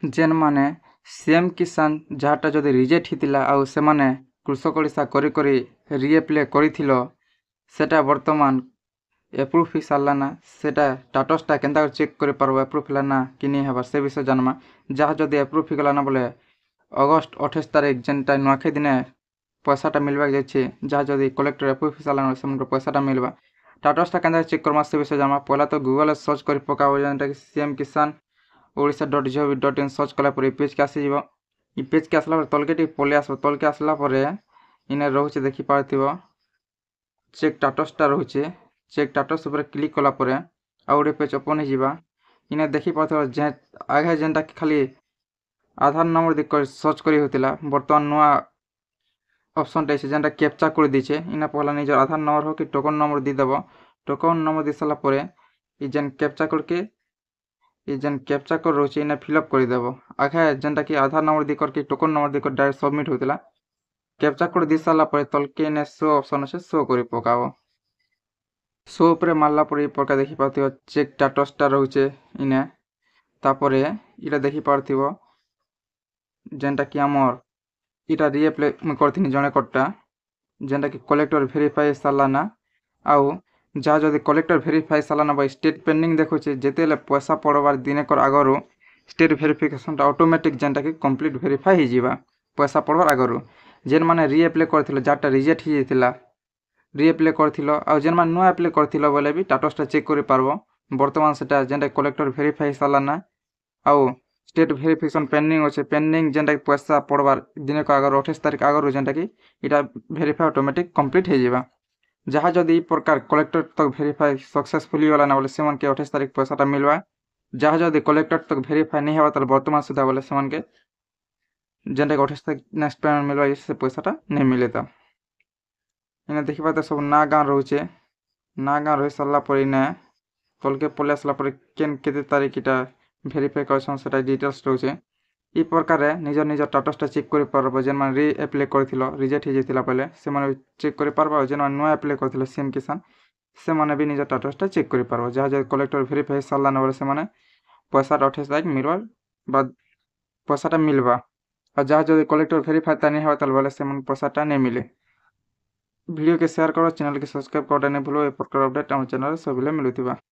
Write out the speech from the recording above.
जेन माने सीएम किसान जहाँटा जदि रिजेक्ट हितिला आउ सेमाने कृषक ओडिशा करी करी रीएप्ले करिथिलो सेटा वर्तमान एप्रूव ही सारला ना सेटा स्टेटसटा केनता चेक करि पारबो एप्रूव होला ना कि नहीं हेबा से विषय जानमा जहाँ जदि एप्रूव ही गला ना बोले अगस्त 28 तारिख जेनटा नुआखाई दिने पैसाटा मिलवा जाइए जहाँ जदि कलेक्टर एप्रूव ही सारला से पैसाटा मिलवा स्टेटसटा केनता चेक करमा से विषय जानमा पहला तो गूगल सर्च कर पकाबो जेनटा कि सीएम किसान ओडिशा.gov.in सर्च कला पर पेज के आसीଯିव इ पेज के आसला तलके पलि आसो तलके आसला पर इने रोचे देखि पारथिबो चेक स्टेटसटा रोचे चेक स्टेटस ऊपर क्लिक कला पर आ गोटे पेज ओपन हो जावा इने देखि पारथिबो जे आगे जेनटा खाली आधार नंबर दे सर्च करी होतिला वर्तमान नुआ ऑप्शन टे जेनटा कैप्चा कोड दीचे इना पहला निजर आधार नंबर हो कि टोकन नंबर दी देबो टोकन नंबर दी साला पर इ जेन कैप्चा कोड के जेन कैप्चा कोड रोचे इना फिलअप कर देबो आगे जेनटा कि आधार नंबर दी करके टोकन नंबर दी कर डायरेक्ट सबमिट होतिला कैप्चा कोड दी साला पर तलके इने शो ऑप्शन আছে शो करी पकाबो शो ऊपर मारला पर इ प्रकार देखि पाथिबो चेक स्टेटसटा रोचे इने तापरे इटा देखि पारथिबो जेनटा कि हमर इटा रीएप्ले करथिनी जणे कट्टा जेनटा कि कलेक्टर वेरीफाई सारला ना आउ जहाँ जदि कलेक्टर वेरीफाई सारला ना बा स्टेट पेंडिंग देखुचे जेतेले पैसा पड़वार दिने कर आगरु स्टेट वेरिफिकेशन ऑटोमेटिक जेनटा कि कंप्लीट वेरीफाई ही जीवा पैसा पड़वार आगरु जेन माने रीएप्ले करथिलो जाटा रिजेक्ट ही जाइतिला रीएप्ले करथिलो आ जेन माने नुआ एप्ले करथिलो बोले भी स्टेटसटा चेक करि पारबो वर्तमान सेटा जेनटा कलेक्टर वेरीफाई सारला ना आउ स्टेट वेरिफिकेशन पेंडिंग अच्छे पेंडिंग जेनटा कि पैसा पड़वार दिन को आगर 28 तारीख आगर जेनटा कि इटा वेरीफाई ऑटोमेटिक कंप्लीट हो जावा जहाँ जदि प्रकार कलेक्टर तक वेरीफाई सक्सेसफुली वाला ना बोले से मन के 28 तारीख पैसाटा मिलवा जहाँ जदि कलेक्टर तक वेरीफाई नहीं होगा तो वर्तमान सुधा बोले से मन के जेनटा कि 28 तारीख नेक्स्ट पेमेंट मिलवा से पैसाटा नहीं मिले तो इने देखि पाते सब ना गाँ रोचे ना गाँ रही सारा पर इने तलके पलि आसला पर केन केते तारीख इटा वेरीफाई करछन सेटा डिटेल्स रोचे इ प्रकार निजर निजर स्टेटसटा चेक करि पारबो जेन माने री एप्लाई करथिलो रिजेक्ट हो जाइतिला पहले से माने चेक करि पारबो जेन माने नुआ एप्लाई करथिलो सीएम किसान से माने भी निजर स्टेटसटा चेक करि पारबो जहाँ जहाँ कलेक्टर वेरीफाई सारला न से माने पैसा 28 तारीख मिलवा बाद पैसाटा मिलवा और जहाँ जहाँ कलेक्टर वेरीफाई ता नहीं होता बोले से माने पैसाटा नहीं मिले वीडियो के शेयर करो चैनल के सब्सक्राइब कर नहीं भूलो ए प्रकार अपडेट हम चैनल सब मिलुथिबा।